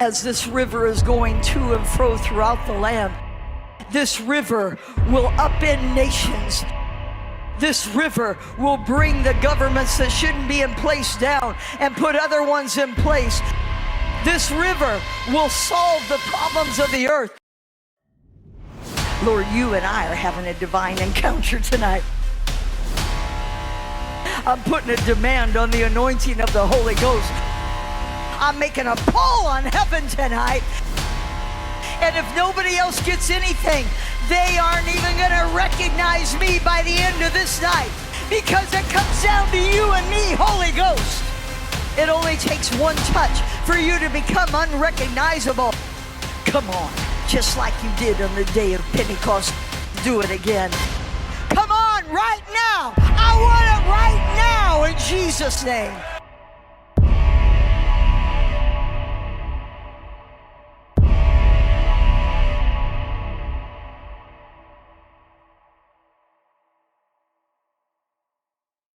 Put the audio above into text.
As this river is going to and fro throughout the land, this river will upend nations. This river will bring the governments that shouldn't be in place down and put other ones in place. This river will solve the problems of the earth. Lord, you and I are having a divine encounter tonight. I'm putting a demand on the anointing of the Holy Ghost. I'm making a pull on heaven tonight. And if nobody else gets anything, they aren't even going to recognize me by the end of this night, because it comes down to you and me, Holy Ghost. It only takes one touch for you to become unrecognizable. Come on, just like you did on the day of Pentecost, do it again. Come on, right now. I want it right now in Jesus' name.